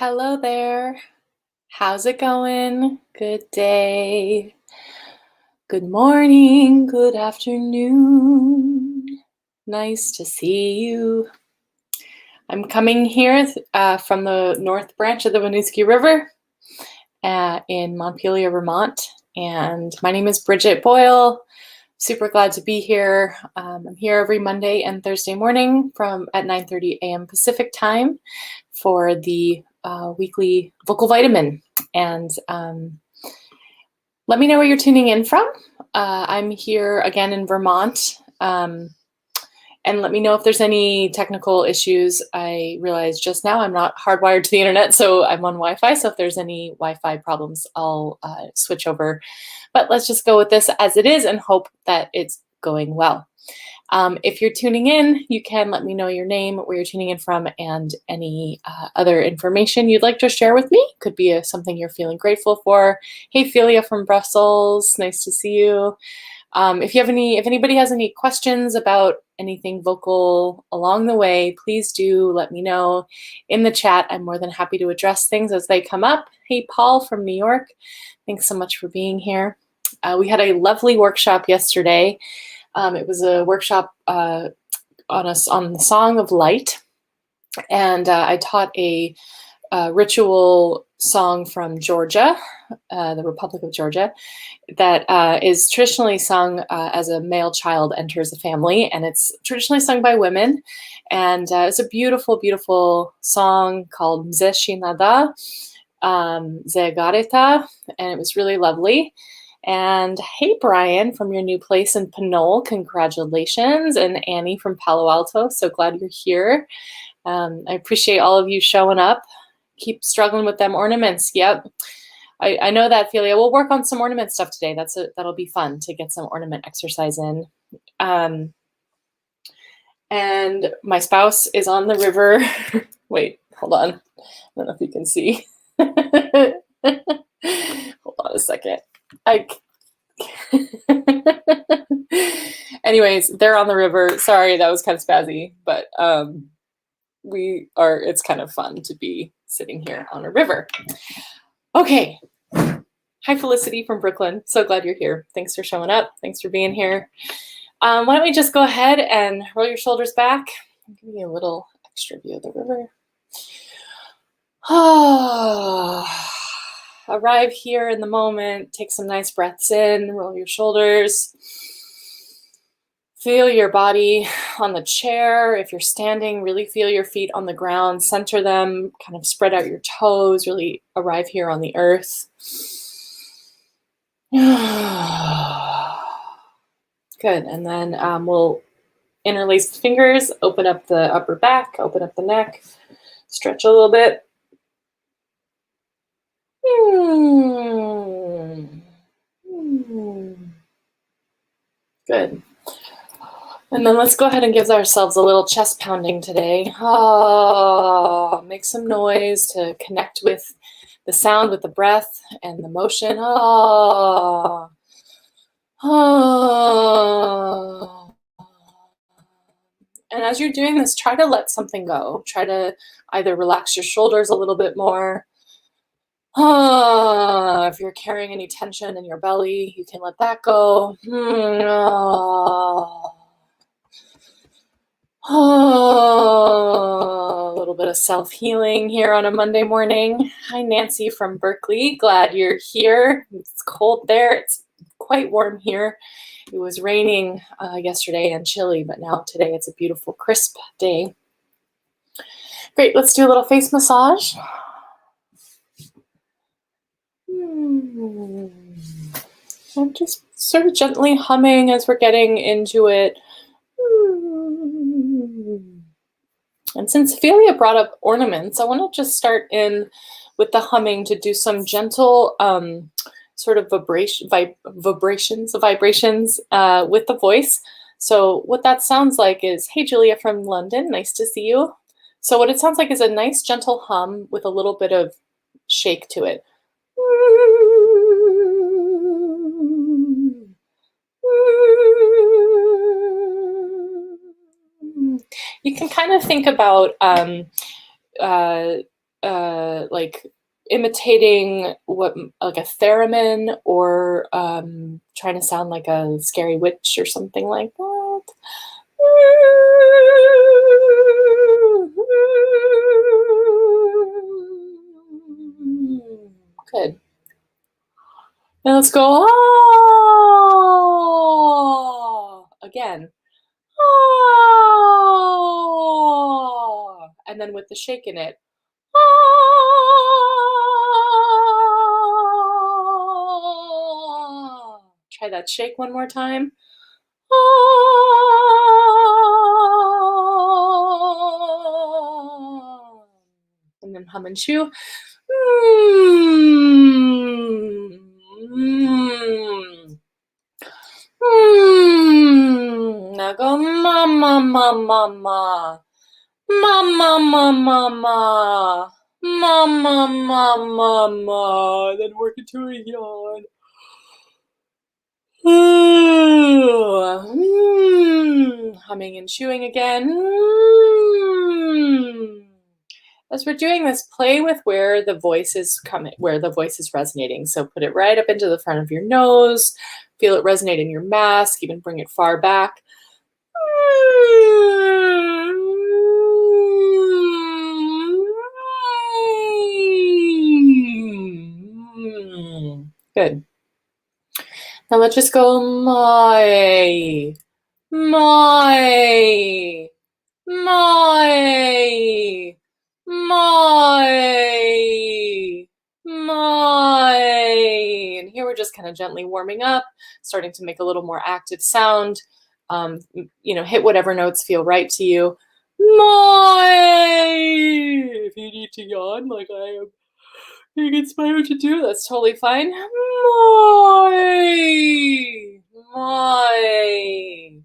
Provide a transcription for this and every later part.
Hello there. How's it going? Good day. Good morning. Good afternoon. Nice to see you. I'm coming here from the North Branch of the Winooski River in Montpelier, Vermont. And my name is Briget Boyle. Super glad to be here. I'm here every Monday and Thursday morning at 9:30 a.m. Pacific time for the weekly vocal vitamin. And let me know where you're tuning in from. I'm here again in Vermont. And let me know if there's any technical issues. I realized just now I'm not hardwired to the internet, so I'm on Wi-Fi. So if there's any Wi-Fi problems, I'll switch over. But let's just go with this as it is and hope that it's going well. If you're tuning in, you can let me know your name, where you're tuning in from, and any other information you'd like to share with me. Could be something you're feeling grateful for. Hey, Philia from Brussels, nice to see you. If anybody has any questions about anything vocal along the way, please do let me know in the chat. I'm more than happy to address things as they come up. Hey, Paul from New York, thanks so much for being here. We had a lovely workshop yesterday. It was a workshop on the Song of Light, and I taught a ritual song from Georgia, the Republic of Georgia, that is traditionally sung as a male child enters a family, and it's traditionally sung by women. And it's a beautiful, beautiful song called Mze Shinada, Ze Gareta, and it was really lovely. And hey, Brian from your new place in Pinole, congratulations. And Annie from Palo Alto, so glad you're here. I appreciate all of you showing up. Keep struggling with them ornaments. Yep. I know that, Philia. We'll work on some ornament stuff today. That'll be fun to get some ornament exercise in. And my spouse is on the river. Wait, hold on. I don't know if you can see. Hold on a second. Anyways, they're on the river. Sorry, that was kind of spazzy, but it's kind of fun to be sitting here on a river. Okay. Hi, Felicity from Brooklyn. So glad you're here. Thanks for showing up. Thanks for being here. Why don't we just go ahead and roll your shoulders back. I'll give you a little extra view of the river. Arrive here in the moment. Take some nice breaths in. Roll your shoulders. Feel your body on the chair. If you're standing, really feel your feet on the ground. Center them. Kind of spread out your toes. Really arrive here on the earth. Good. And then we'll interlace the fingers, open up the upper back, open up the neck, stretch a little bit. Good. And then let's go ahead and give ourselves a little chest pounding today. Make some noise to connect with the sound, with the breath and the motion. And as you're doing this, try to let something go. Try to either relax your shoulders a little bit more. If you're carrying any tension in your belly, you can let that go. A little bit of self-healing here on a Monday morning. Hi, Nancy from Berkeley. Glad you're here. It's cold there. It's quite warm here. It was raining yesterday and chilly, but now today it's a beautiful, crisp day. Great. Let's do a little face massage. I'm just sort of gently humming as we're getting into it. And since Philia brought up ornaments, I want to just start in with the humming to do some gentle sort of vibrations with the voice. So what that sounds like is, hey, Julia from London, nice to see you. So what it sounds like is a nice gentle hum with a little bit of shake to it. You can kind of think about like imitating what, like a theremin, or trying to sound like a scary witch or something like that. Good. Now let's go ah again. Ah, and then with the shake in it. Ah. Try that shake one more time. Ah. And then hum and chew. Now go mama, mama, mama, mama, mama, mama, mama, mama, mama. Then work into a yawn. Humming and chewing again. As we're doing this, play with where the voice is coming, where the voice is resonating. So put it right up into the front of your nose, feel it resonate in your mask, even bring it far back. Good. Now let's just go my, my, my, my. And here we're just kind of gently warming up, starting to make a little more active sound. You know, hit whatever notes feel right to you. My. If you need to yawn like I am being inspired to do, that's totally fine. My.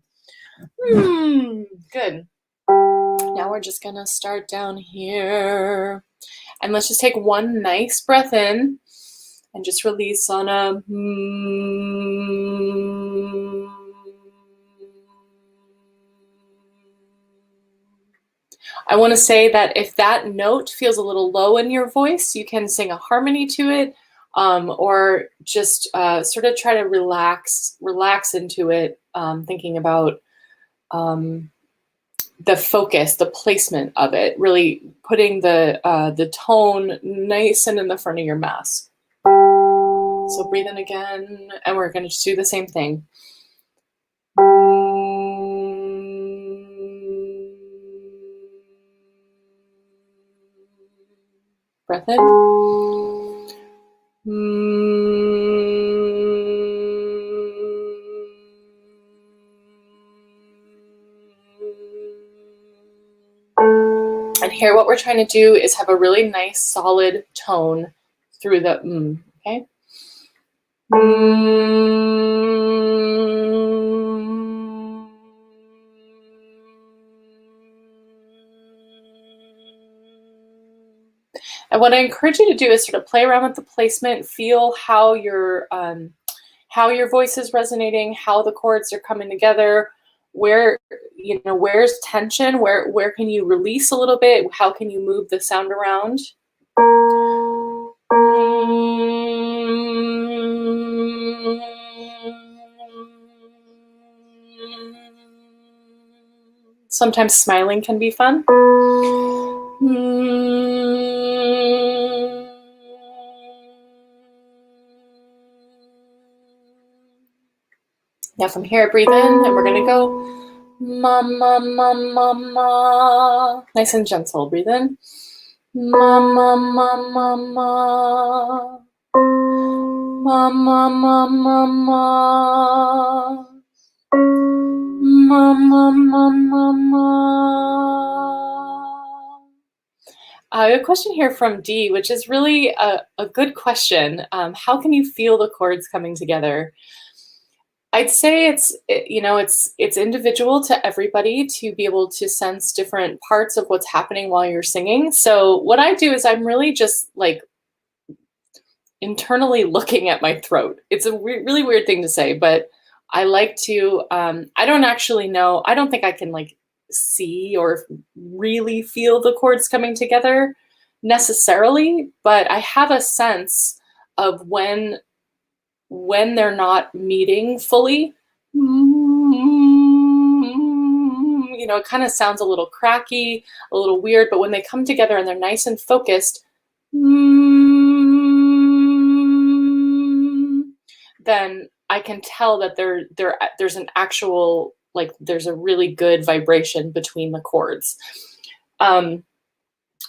Good. Now we're just gonna start down here. And let's just take one nice breath in and just release on a I want to say that if that note feels a little low in your voice, you can sing a harmony to it, or just sort of try to relax into it, thinking about the focus, the placement of it, really putting the tone nice and in the front of your mask. So breathe in again, and we're going to just do the same thing. Breath in. And here what we're trying to do is have a really nice solid tone through the okay? And what I encourage you to do is sort of play around with the placement, feel how your voice is resonating, how the chords are coming together, where, you know, where's tension, where can you release a little bit, how can you move the sound around. Sometimes smiling can be fun. Now from here, breathe in, and we're gonna go ma ma ma ma ma. Nice and gentle. Breathe in. Ma ma ma ma ma. Ma ma ma ma ma. Ma ma ma ma ma. I have a question here from Dee, which is really a good question. How can you feel the chords coming together? I'd say it's individual to everybody to be able to sense different parts of what's happening while you're singing. So what I do is I'm really just like internally looking at my throat. It's a really weird thing to say, but I like to, I don't actually know, I don't think I can like see or really feel the chords coming together. necessarily, but I have a sense of when they're not meeting fully. You know, it kind of sounds a little cracky, a little weird, but when they come together and they're nice and focused, then I can tell that there's an actual, like, there's a really good vibration between the chords.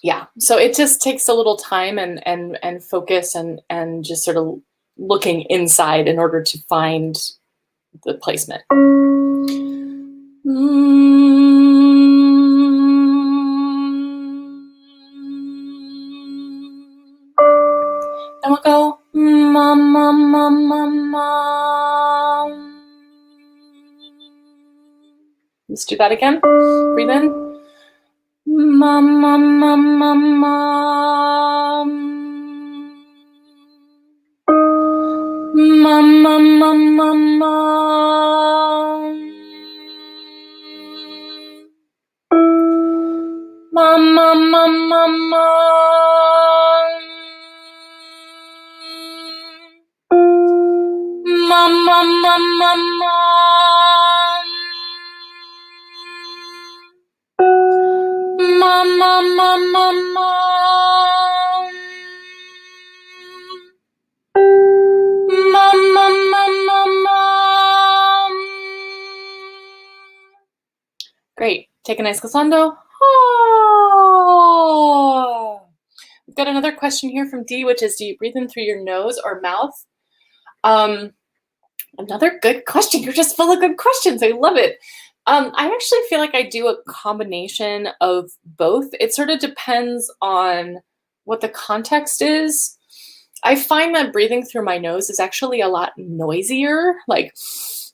Yeah, so it just takes a little time and focus and just sort of looking inside in order to find the placement. And we'll go mom, mom, mom, mom, mom. Let's do that again. Breathe in. Mom, mom, mom, mom, mom. Mom, mom, mom, mom, mom. Mom, mom, mom, mom, mom. Mom, mom, mom, mom, mom. Mom, mom, mom, mom, mom. Mom, mom, mom, mom, mom. Great. Take a nice glissando. Oh. We've got another question here from Dee, which is, do you breathe in through your nose or mouth? Another good question. You're just full of good questions. I love it. I actually feel like I do a combination of both. It sort of depends on what the context is. I find that breathing through my nose is actually a lot noisier. Like,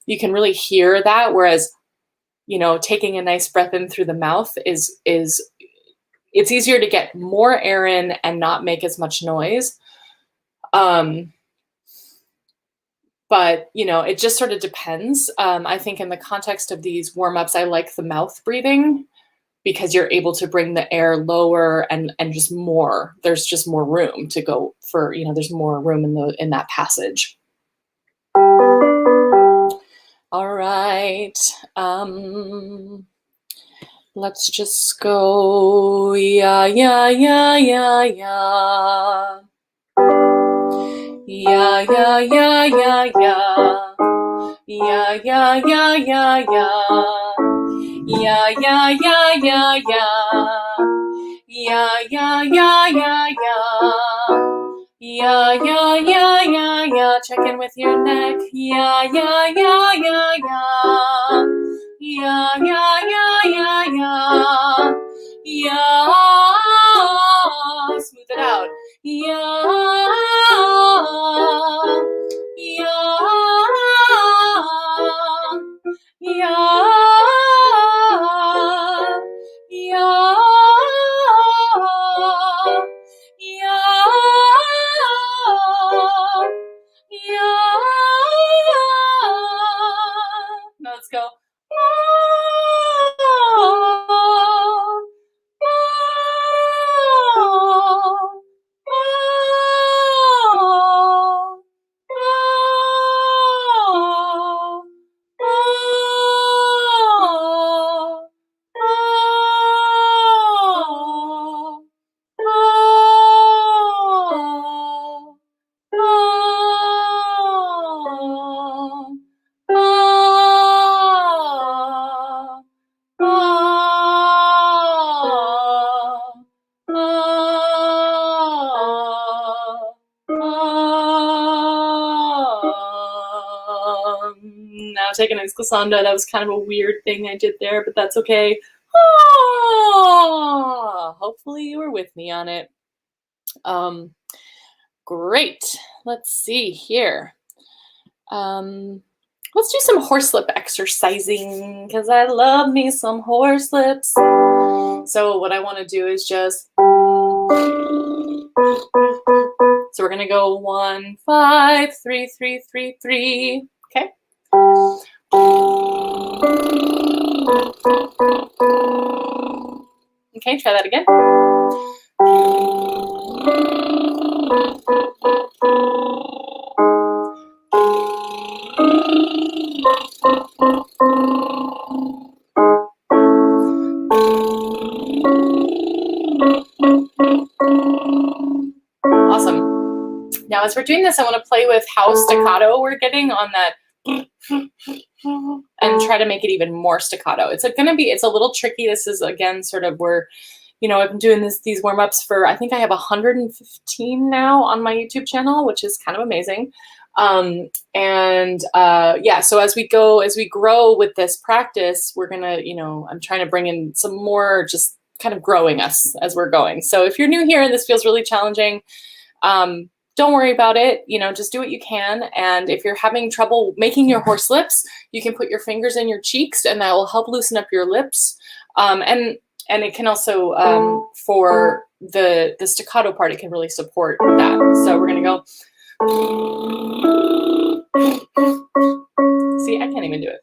you can really hear that, whereas, you know, taking a nice breath in through the mouth is it's easier to get more air in and not make as much noise. But, you know, it just sort of depends. I think in the context of these warm-ups, I like the mouth breathing because you're able to bring the air lower and just more. There's just more room to go for, you know, there's more room in that passage. All right. Let's just go, yeah, yeah, yeah, yeah, yeah. Yeah, yeah, yeah, yeah, yeah. Yeah, yeah, yeah, yeah, yeah. Yeah, yeah, yeah, yeah, yeah. Yeah, yeah, yeah, yeah, yeah. Yeah, yeah, yeah, yeah, yeah. Check in with your neck. Yeah, yeah, yeah, yeah, yeah. Yeah, yeah, yeah, yeah, yeah. Yeah. Smooth it out. Yeah. Yeah. Yeah. Yeah. Yeah. Yeah. Now let's go. Now take a nice glissando. That was kind of a weird thing I did there, but that's okay. Hopefully you were with me on it. Great. Let's see here. Let's do some horse-lip exercising because I love me some horse-lips. So what I want to do is just... So we're going to go 1, 5, 3, 3, 3, 3. Okay. Okay, try that again. Awesome. Now, as we're doing this, I want to play with how staccato we're getting on that and try to make it even more staccato. It's a little tricky. This is, again, sort of where, you know, I've been doing these warm-ups for, I think I have 115 now on my YouTube channel, which is kind of amazing. Yeah, so as we grow with this practice, we're gonna, you know, I'm trying to bring in some more, just kind of growing us as we're going. So if you're new here and this feels really challenging, don't worry about it. You know, just do what you can. And if you're having trouble making your horse lips, you can put your fingers in your cheeks, and that will help loosen up your lips. And it can also, for the staccato part, it can really support that. So we're gonna go. See, I can't even do it.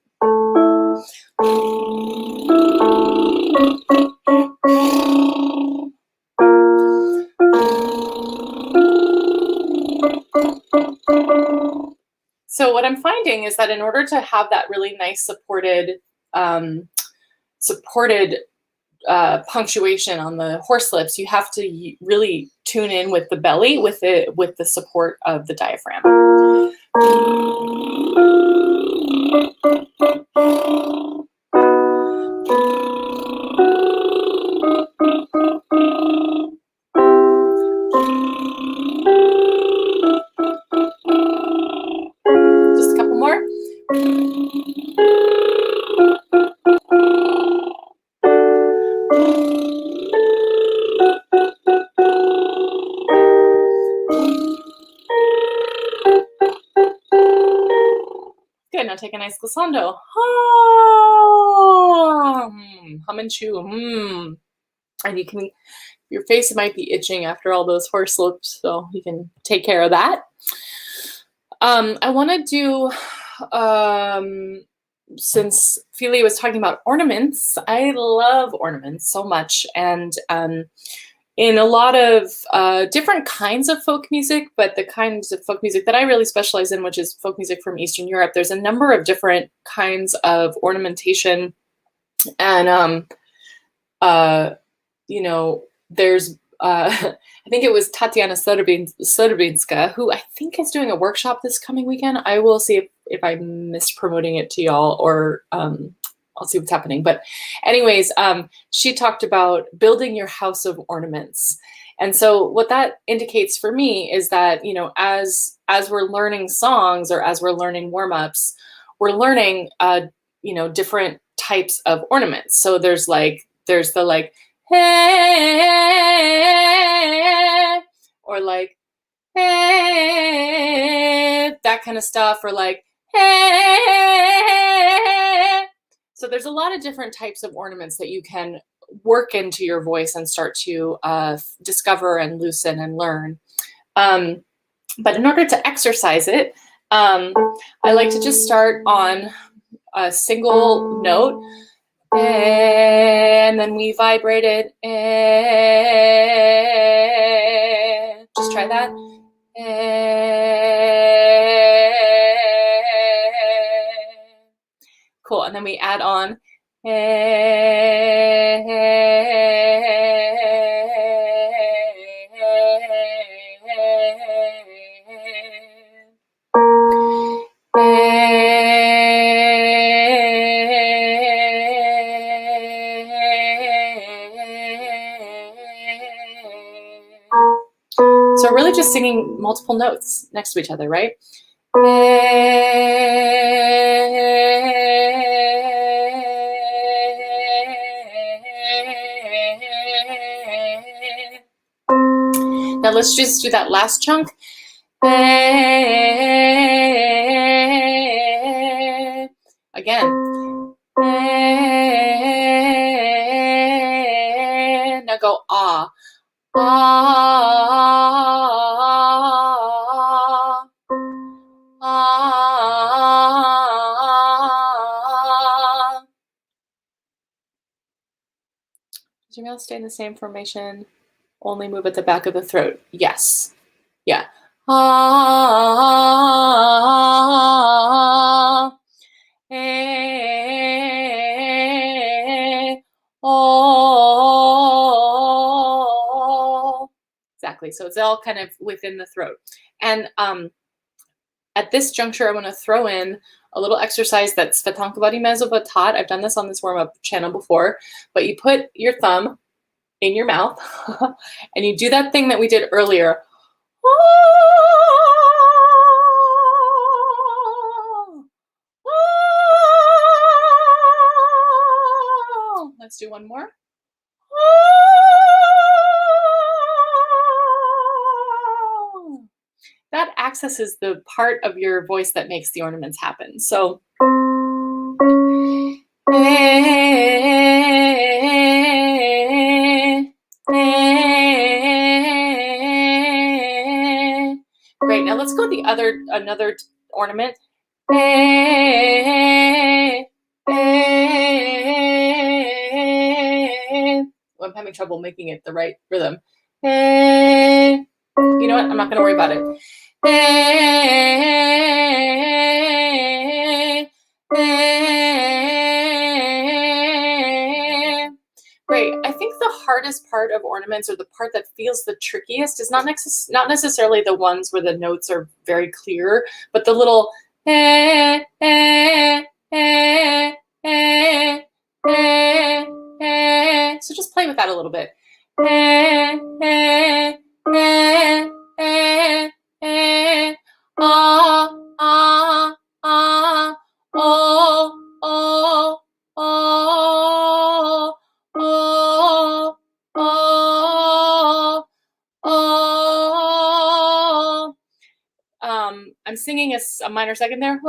So what I'm finding is that in order to have that really nice supported punctuation on the horse lips, you have to really tune in with the belly, with the support of the diaphragm. Just a couple more. Good, now take a nice glissando. Hum and chew. And your face might be itching after all those horse lips, so you can take care of that. I want to do, since Philly was talking about ornaments, I love ornaments so much. And in a lot of different kinds of folk music, but the kinds of folk music that I really specialize in, which is folk music from Eastern Europe, there's a number of different kinds of ornamentation. And, you know, there's, I think it was Tatiana Soderbyńska, who I think is doing a workshop this coming weekend. I will see if I'm mispromoting it to y'all, or I'll see what's happening. But anyways, she talked about building your house of ornaments. And so what that indicates for me is that, you know, as we're learning songs, or as we're learning warm-ups, we're learning, you know, different types of ornaments. So there's the like, hey, or like, hey, that kind of stuff, or like, hey. So there's a lot of different types of ornaments that you can work into your voice and start to discover and loosen and learn. But in order to exercise it, I like to just start on a single note, and then we vibrate it. Just try that. Cool, and then we add on. So really just singing multiple notes next to each other, right? Now let's just do that last chunk. Again. Now go ah. Ah, ah. Does your mouth stay in the same formation? Only move at the back of the throat. Yes. Yeah. Ah, oh, exactly. So it's all kind of within the throat. And at this juncture, I want to throw in a little exercise that's Svetankavadi Mezovatat. I've done this on this warm-up channel before, but you put your thumb in your mouth and you do that thing that we did earlier. Let's do one more. That accesses the part of your voice that makes the ornaments happen. So great. Now let's go another ornament. I'm having trouble making it the right rhythm. You know what? I'm not going to worry about it. Great. I think the hardest part of ornaments, or the part that feels the trickiest, is not necessarily the ones where the notes are very clear, but the little so just play with that a little bit. I'm singing a minor second there.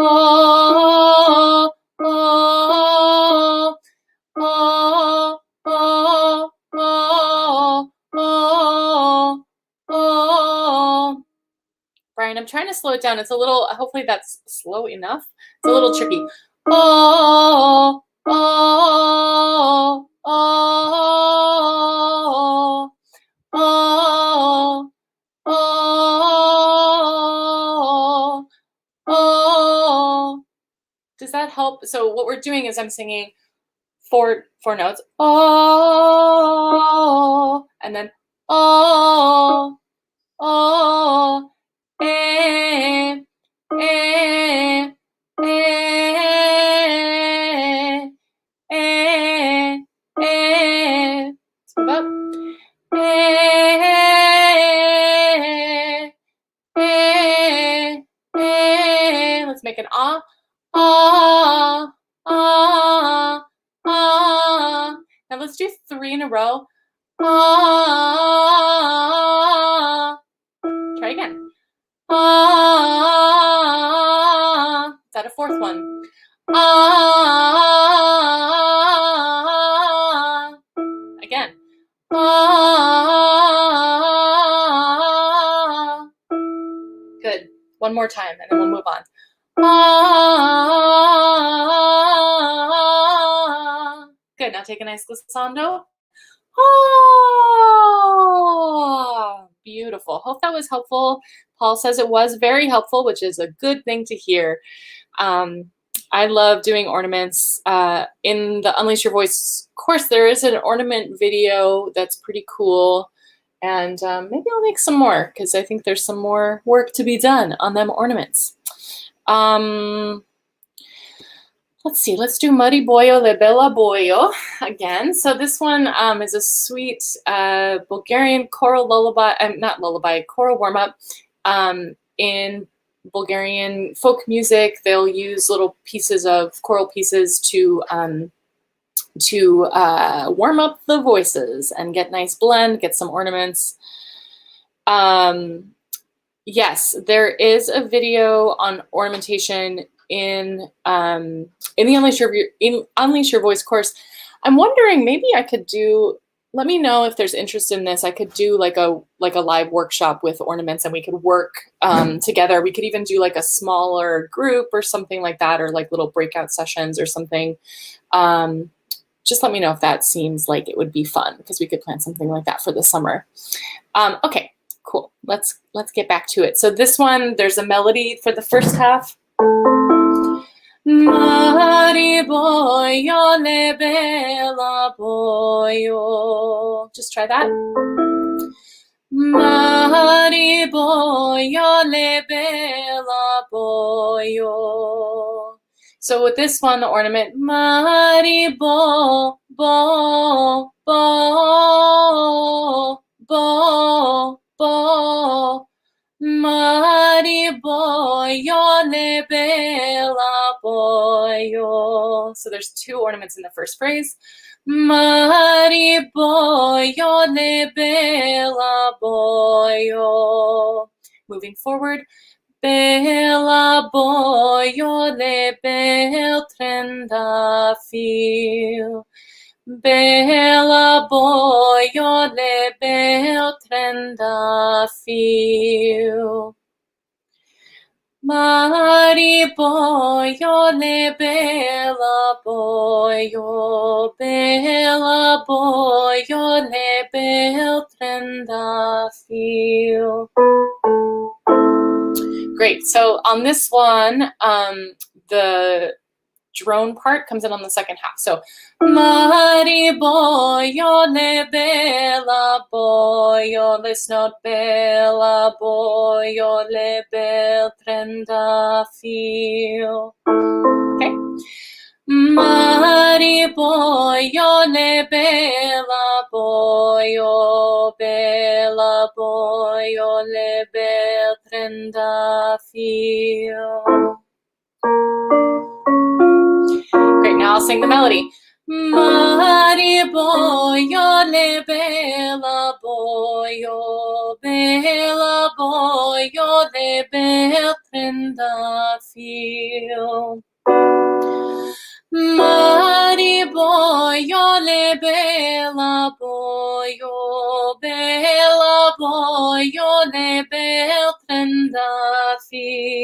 Brian, I'm trying to slow it down. It's a little, hopefully that's slow enough. It's a little tricky. Does that help? So what we're doing is I'm singing four notes. And then Move up. Let's make an ah, ah, ah, ah. Now let's do 3 in a row. Ah. Try again. Ah. Is that a 4th one? Ah. Again. Ah. Good. One more time, and then we'll move on. Ah. Good. Now take a nice glissando. Ah. Beautiful. Hope that was helpful. Paul says it was very helpful, which is a good thing to hear. I love doing ornaments. In the Unleash Your Voice course, there is an ornament video that's pretty cool. And maybe I'll make some more, because I think there's some more work to be done on them ornaments. Let's see, let's do Muddy Boyo Le Bella Boyo again. So this one is a sweet Bulgarian choral lullaby, choral warm-up. In Bulgarian folk music, they'll use little pieces of choral pieces to warm up the voices and get nice blend, get some ornaments. Yes, there is a video on ornamentation in the Unleash Your Voice course. I'm wondering, maybe I could do, let me know if there's interest in this. I could do like a live workshop with ornaments, and we could work together. We could even do like a smaller group or something like that, or like little breakout sessions or something. Just let me know if that seems like it would be fun, because we could plan something like that for the summer. Okay, cool. Let's get back to it. So this one, there's a melody for the first half. Mari boyo le bella boyo. Just try that. Mari boyo lebela boyo. So with this one, the ornament, Mari bo, bo, bo, bo, bo. Mari boyo lebela boyo. So there's two ornaments in the first phrase. Mari boyo lebela boyo. Moving forward. Bela boyo lebel trendafil. Bela boyo lebel trendafil. Mari boyo lebela boyo. Bela boyo lebel trendafil. Great. So on this one, the drone part comes in on the second half. So, Mari boyo lebela boyo, let's note bela boyo lebel trendafil. Okay. Mari boyo lebela boyo, bela boyo lebel trendafil. Great, now I'll sing the melody. Mari boyo lebela boyo, bela boyo lebel trendafil. Mari boyo lebela boyo, bela boyo lebel trendafil.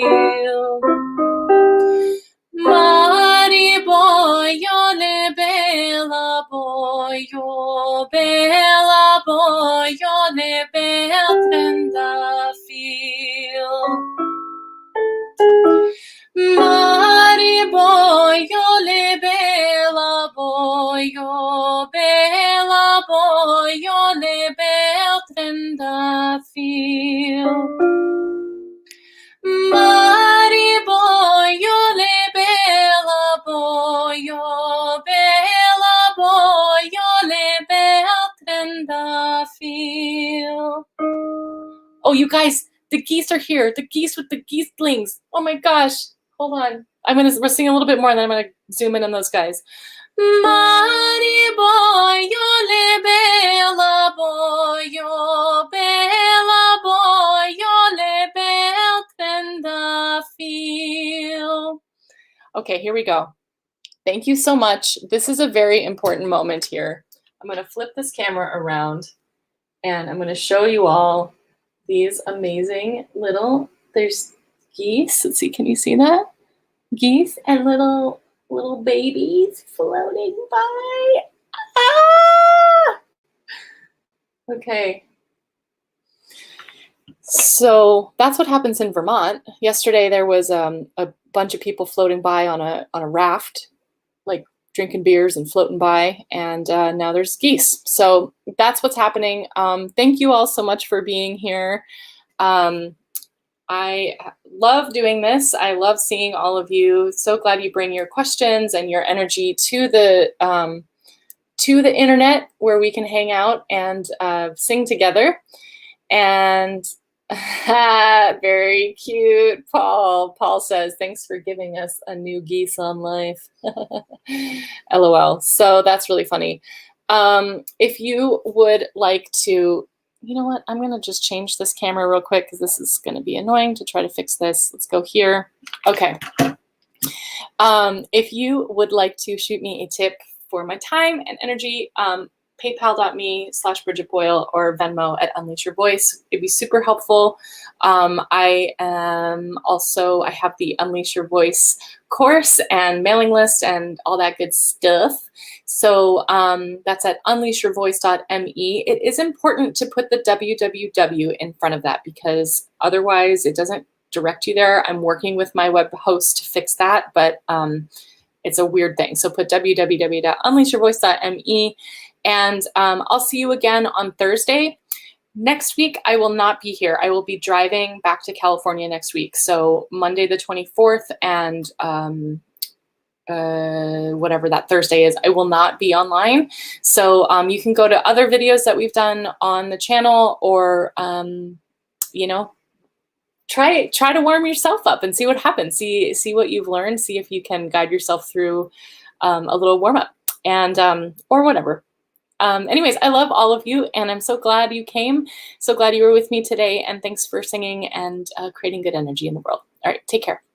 Mari boyo lebela boyo, bela boyo lebel trendafil. Mari boyo lebela boyo, bela boyo lebel trendafil. Mari boyo lebela boyo, bela boyo lebel trendafil. Oh, you guys, the geese are here. The geese with the geeselings. Oh my gosh. Hold on. We're singing a little bit more and then I'm going to zoom in on those guys. Mari boyo lebela boyo, bela boyo lebel trendafil. Okay, here we go. Thank you so much. This is a very important moment here. I'm going to flip this camera around and I'm going to show you all these amazing there's geese. Let's see, can you see that? Geese and little babies floating by. Ah! Okay. So that's what happens in Vermont. Yesterday there was a bunch of people floating by on a raft, like drinking beers and floating by, and now there's geese. So that's what's happening. Thank you all so much for being here. I love doing this. I love seeing all of you. So glad you bring your questions and your energy to the internet where we can hang out and sing together. And very cute, Paul. Paul says, thanks for giving us a new geese on life. LOL. So that's really funny. If you would like to, you know what? I'm going to just change this camera real quick because this is going to be annoying to try to fix this. Let's go here. Okay. If you would like to shoot me a tip for my time and energy, paypal.me/Briget Boyle or Venmo at Unleash Your Voice. It'd be super helpful. I have the Unleash Your Voice course and mailing list and all that good stuff. So that's at unleashyourvoice.me. It is important to put the www in front of that because otherwise it doesn't direct you there. I'm working with my web host to fix that, but it's a weird thing. So put www.unleashyourvoice.me. And I'll see you again on Thursday. Next week, I will not be here. I will be driving back to California next week. So Monday the 24th and whatever that Thursday is, I will not be online. So you can go to other videos that we've done on the channel, or you know, try to warm yourself up and see what happens. See what you've learned. See if you can guide yourself through a little warm up, and or whatever. Anyways, I love all of you, and I'm so glad you came. So glad you were with me today, and thanks for singing and creating good energy in the world. All right, take care.